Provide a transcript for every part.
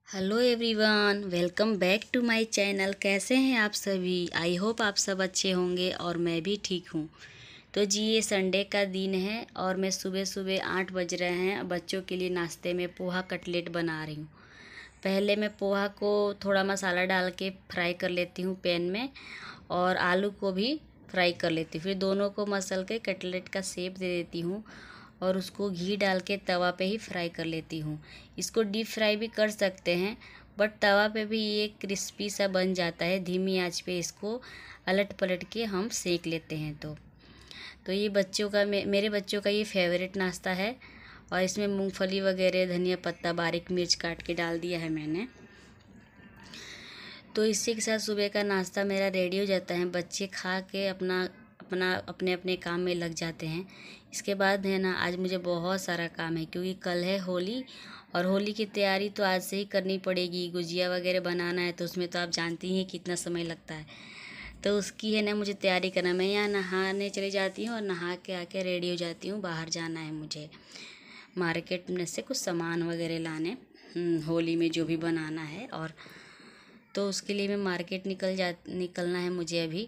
Hello everyone, welcome back to my channel. कैसे हैं आप सभी? आई होप आप सब अच्छे होंगे और मैं भी ठीक हूँ। तो जी, ये संडे का दिन है और मैं सुबह सुबह 8 बज रहे हैं। बच्चों के लिए नाश्ते में पोहा कटलेट बना रही हूँ। पहले मैं पोहा को थोड़ा मसाला डाल के फ्राई कर लेती हूँ पैन में, और आलू को भी फ्राई कर लेती हूँ। फिर दोनों को मसल के कटलेट का शेप दे देती हूँ और उसको घी डाल के तवा पे ही फ्राई कर लेती हूँ। इसको डीप फ्राई भी कर सकते हैं, बट तवा पे भी ये क्रिस्पी सा बन जाता है। धीमी आंच पे इसको अलट पलट के हम सेक लेते हैं। तो ये बच्चों का मेरे बच्चों का ये फेवरेट नाश्ता है। और इसमें मूंगफली वगैरह, धनिया पत्ता, बारीक मिर्च काट के डाल दिया है मैंने। तो इसी के साथ सुबह का नाश्ता मेरा रेडी हो जाता है। बच्चे खा के अपने अपने काम में लग जाते हैं। इसके बाद है ना, आज मुझे बहुत सारा काम है क्योंकि कल है होली, और होली की तैयारी तो आज से ही करनी पड़ेगी। गुजिया वगैरह बनाना है तो उसमें तो आप जानती हैं कितना समय लगता है। तो उसकी है ना मुझे तैयारी करना। मैं यहाँ नहाने चली जाती हूँ और नहा के आके रेडी हो जाती हूँ। बाहर जाना है मुझे मार्केट में से कुछ सामान वगैरह लाने, होली में जो भी बनाना है। और तो उसके लिए मैं मार्केट निकलना है मुझे अभी।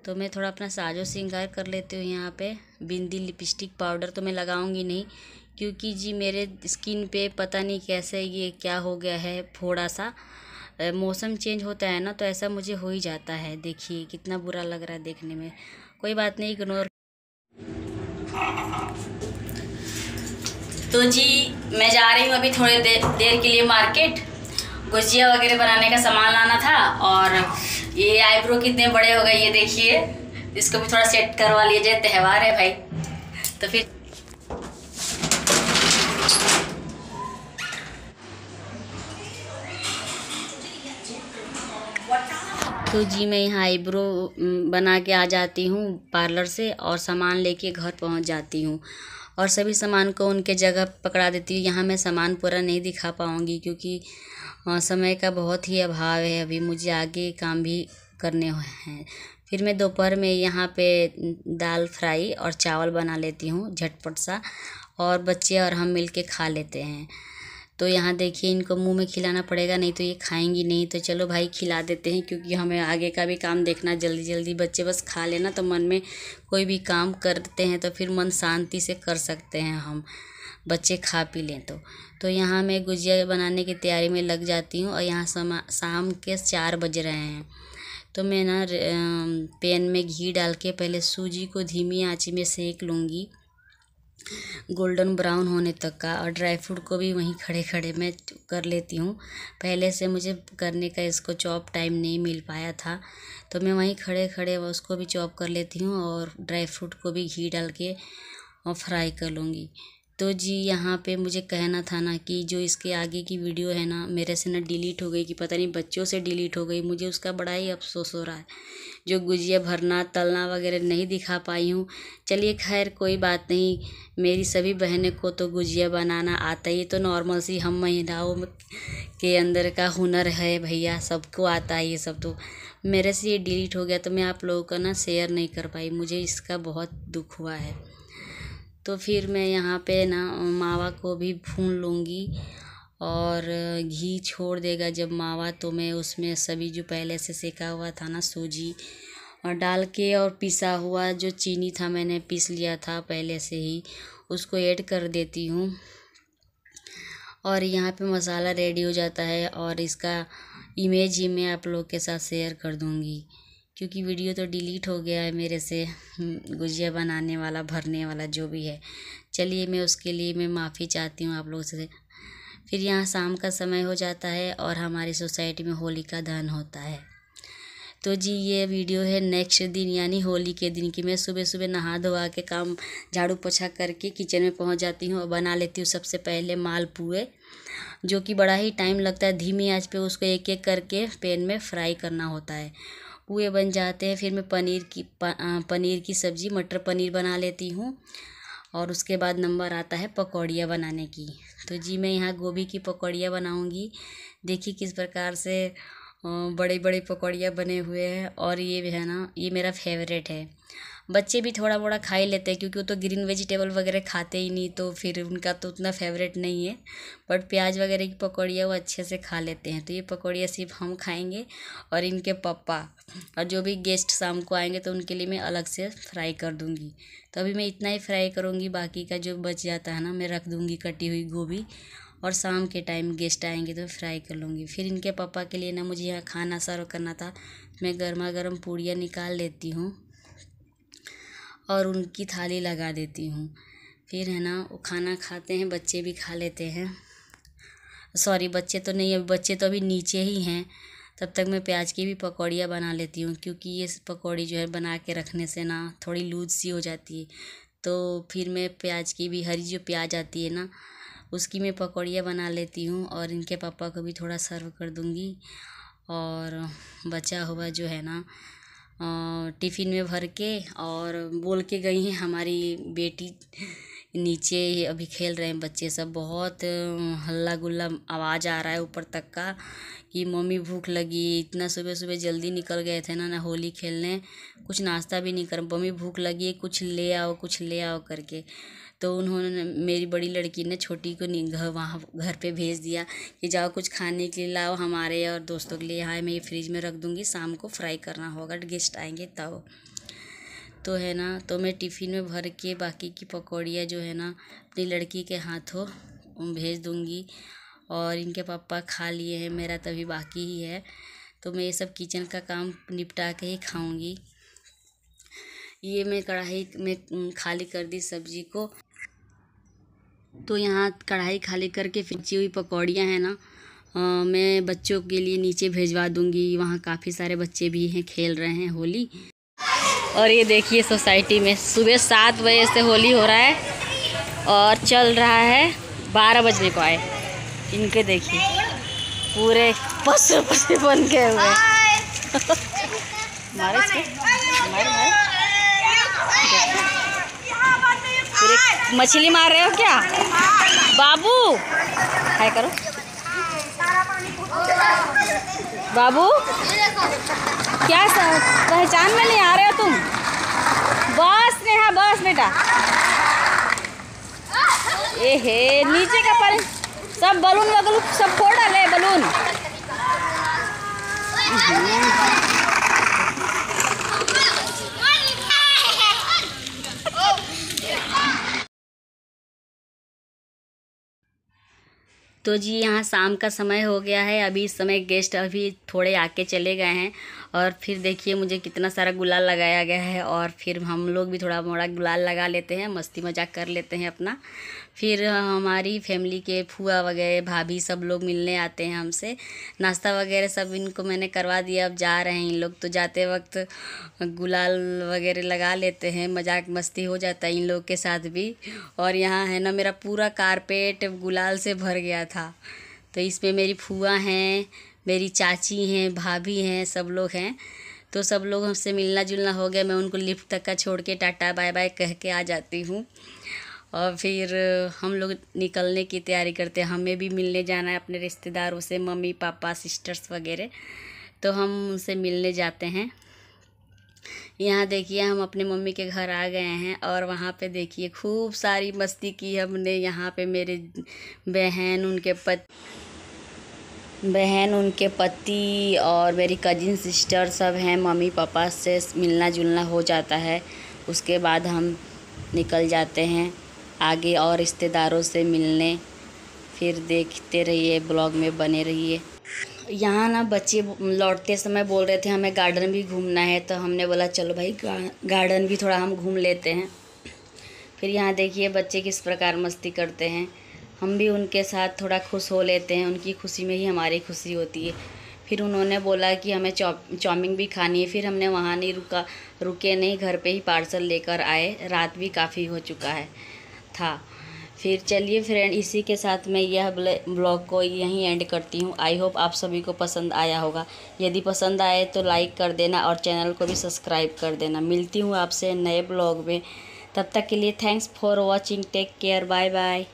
तो मैं थोड़ा अपना साजो श्रृंगार कर लेती हूँ। यहाँ पे बिंदी, लिपस्टिक, पाउडर तो मैं लगाऊंगी नहीं, क्योंकि जी मेरे स्किन पे पता नहीं कैसे ये क्या हो गया है। थोड़ा सा मौसम चेंज होता है ना, तो ऐसा मुझे हो ही जाता है। देखिए कितना बुरा लग रहा है देखने में। कोई बात नहीं, इग्नोर। तो जी मैं जा रही हूँ अभी थोड़ी देर के लिए मार्केट। गुजिया वगैरह बनाने का सामान लाना था। और ये आईब्रो कितने बड़े हो गए ये देखिए, इसको भी थोड़ा सेट करवा लीजिए, त्यौहार है भाई। तो फिर तो जी मैं यहाँ आईब्रो बना के आ जाती हूँ पार्लर से, और सामान लेके घर पहुँच जाती हूँ और सभी सामान को उनके जगह पकड़ा देती हूँ। यहाँ मैं सामान पूरा नहीं दिखा पाऊँगी क्योंकि समय का बहुत ही अभाव है। अभी मुझे आगे काम भी करने हैं। फिर मैं दोपहर में यहाँ पे दाल फ्राई और चावल बना लेती हूँ झटपट सा, और बच्चे और हम मिलके खा लेते हैं। तो यहाँ देखिए, इनको मुंह में खिलाना पड़ेगा, नहीं तो ये खाएंगी नहीं। तो चलो भाई खिला देते हैं, क्योंकि हमें आगे का भी काम देखना जल्दी जल्दी। बच्चे बस खा लेना तो मन में कोई भी काम करते हैं तो फिर मन शांति से कर सकते हैं हम, बच्चे खा पी लें तो यहाँ मैं गुजिया बनाने की तैयारी में लग जाती हूँ। और यहाँ शाम के 4 बज रहे हैं। तो मैं ना पैन में घी डाल के पहले सूजी को धीमी आंच में सेक लूँगी गोल्डन ब्राउन होने तक का, और ड्राई फ्रूट को भी वहीं खड़े खड़े मैं कर लेती हूँ। पहले से मुझे करने का इसको चॉप टाइम नहीं मिल पाया था, तो मैं वहीं खड़े खड़े उसको भी चॉप कर लेती हूँ और ड्राई फ्रूट को भी घी डाल के और फ्राई कर लूँगी। तो जी यहाँ पे मुझे कहना था ना कि जो इसके आगे की वीडियो है ना, मेरे से ना डिलीट हो गई, कि पता नहीं बच्चों से डिलीट हो गई। मुझे उसका बड़ा ही अफसोस हो रहा है। जो गुजिया भरना तलना वगैरह नहीं दिखा पाई हूँ। चलिए खैर कोई बात नहीं, मेरी सभी बहनों को तो गुजिया बनाना आता ही, तो नॉर्मल सी हम महिलाओं के अंदर का हुनर है भैया, सबको आता है ये सब। तो मेरे से ये डिलीट हो गया, तो मैं आप लोगों का ना शेयर नहीं कर पाई। मुझे इसका बहुत दुख हुआ है। तो फिर मैं यहाँ पे ना मावा को भी भून लूँगी, और घी छोड़ देगा जब मावा, तो मैं उसमें सभी जो पहले से सेका हुआ था ना सूजी और डाल के, और पिसा हुआ जो चीनी था मैंने पीस लिया था पहले से ही, उसको ऐड कर देती हूँ। और यहाँ पे मसाला रेडी हो जाता है, और इसका इमेज ही मैं आप लोग के साथ शेयर कर दूँगी, क्योंकि वीडियो तो डिलीट हो गया है मेरे से, गुजिया बनाने वाला, भरने वाला जो भी है। चलिए मैं उसके लिए मैं माफ़ी चाहती हूँ आप लोगों से। फिर यहाँ शाम का समय हो जाता है और हमारी सोसाइटी में होलिका दहन होता है। तो जी ये वीडियो है नेक्स्ट दिन, यानी होली के दिन की। मैं सुबह सुबह नहा धोवा के काम झाड़ू पोछा करके किचन में पहुँच जाती हूँ और बना लेती हूँ सबसे पहले मालपुए, जो कि बड़ा ही टाइम लगता है। धीमी आंच पे उसको एक एक करके पैन में फ्राई करना होता है। पुए बन जाते हैं, फिर मैं पनीर की सब्ज़ी, मटर पनीर बना लेती हूँ। और उसके बाद नंबर आता है पकौड़ियाँ बनाने की। तो जी मैं यहाँ गोभी की पकौड़ियाँ बनाऊँगी। देखिए किस प्रकार से बड़े बड़े पकौड़ियाँ बने हुए हैं, और ये है ना, ये मेरा फेवरेट है। बच्चे भी थोड़ा बड़ा खा ही लेते हैं क्योंकि वो तो ग्रीन वेजिटेबल वगैरह खाते ही नहीं, तो फिर उनका तो उतना फेवरेट नहीं है। बट प्याज वगैरह की पकौड़ियाँ वो अच्छे से खा लेते हैं। तो ये पकौड़ियाँ सिर्फ हम खाएंगे और इनके पापा, और जो भी गेस्ट शाम को आएंगे तो उनके लिए मैं अलग से फ्राई कर दूँगी। तो अभी मैं इतना ही फ्राई करूँगी, बाकी का जो बच जाता है ना मैं रख दूँगी कटी हुई गोभी, और शाम के टाइम गेस्ट आएंगे तो फ्राई कर लूँगी। फिर इनके पापा के लिए ना मुझे यहाँ खाना सर्व करना था, मैं गर्मा गर्म पूड़ियाँ निकाल लेती हूँ और उनकी थाली लगा देती हूँ। फिर है ना वो खाना खाते हैं, बच्चे भी खा लेते हैं। सॉरी, बच्चे तो नहीं, अभी बच्चे तो अभी नीचे ही हैं। तब तक मैं प्याज की भी पकौड़ियाँ बना लेती हूँ, क्योंकि ये पकौड़ी जो है बना के रखने से ना थोड़ी लूज सी हो जाती है। तो फिर मैं प्याज की भी, हरी जो प्याज आती है ना उसकी मैं पकौड़ियाँ बना लेती हूँ और इनके पापा को भी थोड़ा सर्व कर दूँगी। और बचा हुआ जो है ना टिफ़िन में भर के, और बोल के गई हैं हमारी बेटी, नीचे अभी खेल रहे हैं बच्चे सब, बहुत हल्ला गुल्ला आवाज़ आ रहा है ऊपर तक का कि मम्मी भूख लगी। इतना सुबह सुबह जल्दी निकल गए थे ना होली खेलने, कुछ नाश्ता भी नहीं कर, मम्मी भूख लगी है, कुछ ले आओ कुछ ले आओ करके। तो उन्होंने, मेरी बड़ी लड़की ने छोटी को वहाँ घर पे भेज दिया कि जाओ कुछ खाने के लिए लाओ हमारे और दोस्तों के लिए, यहाँ मैं ये फ्रिज में रख दूँगी, शाम को फ्राई करना होगा, गेस्ट आएंगे तब। तो है ना, तो मैं टिफ़िन में भर के बाकी की पकौड़ियाँ जो है ना अपनी लड़की के हाथों भेज दूँगी। और इनके पापा खा लिए हैं, मेरा तभी बाकी ही है। तो मैं ये सब किचन का काम निपटा के ही खाऊंगी। ये मैं कढ़ाई में खाली कर दी सब्जी को, तो यहाँ कढ़ाई खाली करके फिर बची हुई पकौड़ियाँ हैं ना मैं बच्चों के लिए नीचे भेजवा दूँगी। वहाँ काफ़ी सारे बच्चे भी हैं, खेल रहे हैं होली। और ये देखिए सोसाइटी में सुबह 7 बजे से होली हो रहा है और चल रहा है 12 बजने को आए। इनके देखिए पूरे पशु पशु बन के हुए पूरे मछली मार रहे हो क्या बाबू? हाय करो बाबू, क्या पहचान में नहीं आ रहे हो तुम? बस नेहा, बस बेटा। ए नीचे का पर सब बलून वगलून सब फोड़ डाले बलून। तो जी यहाँ शाम का समय हो गया है। अभी इस समय गेस्ट अभी थोड़े आके चले गए हैं और फिर देखिए मुझे कितना सारा गुलाल लगाया गया है। और फिर हम लोग भी थोड़ा मोड़ा गुलाल लगा लेते हैं, मस्ती मजाक कर लेते हैं अपना। फिर हमारी फैमिली के फूआ वगैरह भाभी सब लोग मिलने आते हैं हमसे। नाश्ता वगैरह सब इनको मैंने करवा दिया। अब जा रहे हैं इन लोग, तो जाते वक्त गुलाल वगैरह लगा लेते हैं, मजाक मस्ती हो जाता है इन लोग के साथ भी। और यहाँ है ना मेरा पूरा कारपेट गुलाल से भर गया था। तो इसमें मेरी फूआ हैं, मेरी चाची हैं, भाभी हैं, सब लोग हैं। तो सब लोग हमसे मिलना जुलना हो गया। मैं उनको लिफ्ट तक का छोड़ के टाटा बाय बाय कह के आ जाती हूँ। और फिर हम लोग निकलने की तैयारी करते हैं। हमें भी मिलने जाना है अपने रिश्तेदारों से, मम्मी पापा सिस्टर्स वगैरह, तो हम उनसे मिलने जाते हैं। यहाँ देखिए हम अपने मम्मी के घर आ गए हैं और वहाँ पे देखिए खूब सारी मस्ती की हमने। यहाँ पे मेरे बहन उनके पति और मेरी कजिन सिस्टर सब हैं। मम्मी पापा से मिलना जुलना हो जाता है, उसके बाद हम निकल जाते हैं आगे और रिश्तेदारों से मिलने। फिर देखते रहिए, ब्लॉग में बने रहिए। यहाँ ना बच्चे लौटते समय बोल रहे थे हमें गार्डन भी घूमना है, तो हमने बोला चलो भाई गार्डन भी थोड़ा हम घूम लेते हैं। फिर यहाँ देखिए बच्चे किस प्रकार मस्ती करते हैं, हम भी उनके साथ थोड़ा खुश हो लेते हैं। उनकी खुशी में ही हमारी खुशी होती है। फिर उन्होंने बोला कि हमें चाउमीन भी खानी है। फिर हमने वहाँ नहीं रुके नहीं, घर पे ही पार्सल लेकर आए। रात भी काफ़ी हो चुका था। फिर चलिए फ्रेंड, इसी के साथ मैं यह ब्लॉग को यहीं एंड करती हूँ। आई होप आप सभी को पसंद आया होगा। यदि पसंद आए तो लाइक कर देना और चैनल को भी सब्सक्राइब कर देना। मिलती हूँ आपसे नए ब्लॉग में, तब तक के लिए thanks for watching, take care, bye bye.